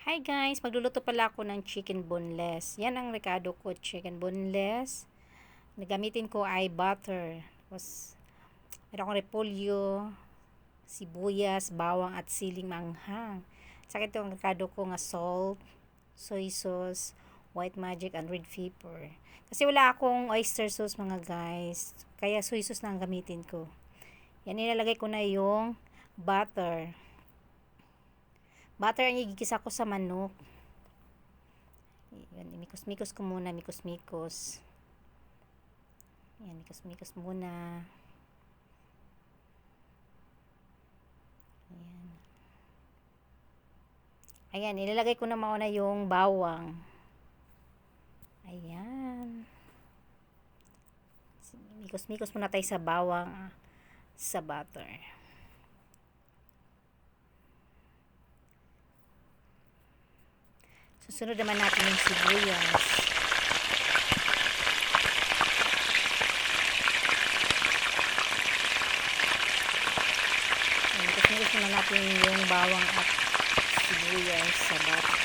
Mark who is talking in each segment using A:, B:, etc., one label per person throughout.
A: Hi guys, magluluto pala ako ng chicken boneless. Yan ang rekado ko, chicken boneless. Nagamitin ko ay butter. Tapos, meron akong repolyo, sibuyas, bawang at siling manghang. Saka ito ang rekado ko nga salt, soy sauce, white magic and red pepper. Kasi wala akong oyster sauce mga guys. Kaya soy sauce na ang gamitin ko. Yan, nilalagay ko na yung butter. Butter ang igigisa ko sa manok. Yan, mikos-mikos ko muna, mikos-mikos. Yan, mikos-mikos muna. Ayan. Ayan, ilalagay ko na mauna yung bawang. Ayan. Mikos-mikos muna tayo sa bawang sa butter. Susunod naman natin yung sibuyas. Tapos muna natin yung bawang at sibuyas sa butter.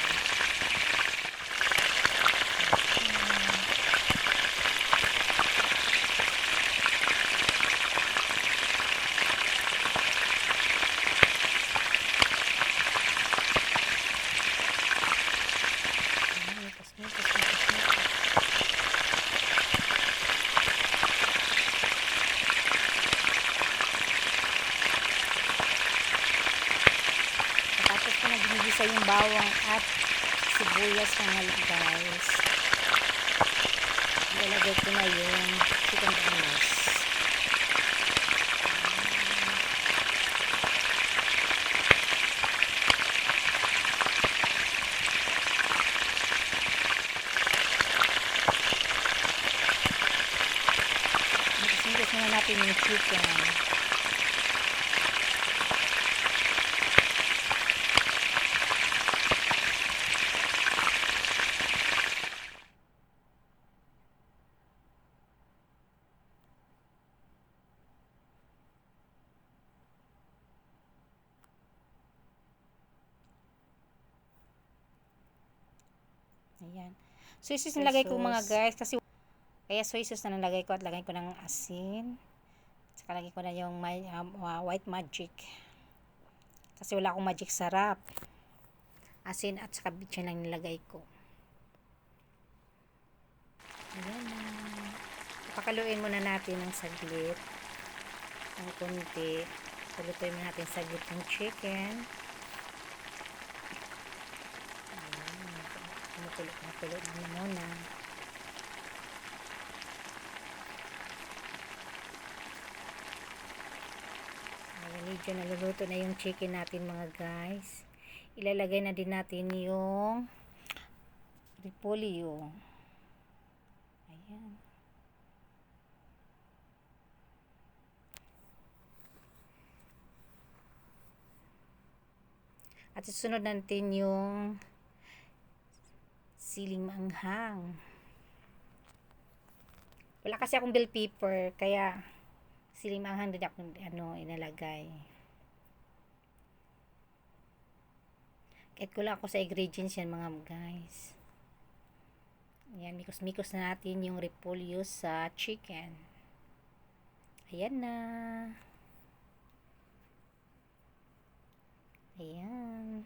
A: Tapos ko na ginigisa yung bawang at sibuyas mga guys. Ilalagay ko na yung chicken boneless. Mix na natin yung chicken. Ayan. Soy sauce nilagay ko mga guys kasi kaya soy sauce na nilagay ko at lagay ko ng asin. Saka lagay ko na yung white magic. Kasi wala akong magic sarap. Asin at saka bitchin lang nilagay ko. Ayan na. Pakaluin muna natin ng saglit. Ng konti. Palutuin muna natin saglit ng chicken. Makulo na muna. Ayan, medyo naluluto na yung chicken natin mga guys. Ilalagay na din natin yung repolyo. Ayan. At susunod natin yung siling manghang. Wala kasi akong bell pepper, kaya siling manghang din ako inalagay. Kahit kulang ako sa ingredients yan mga guys. Ayan, mikos-mikos na natin yung repolyo sa chicken. Ayan na. Ayan.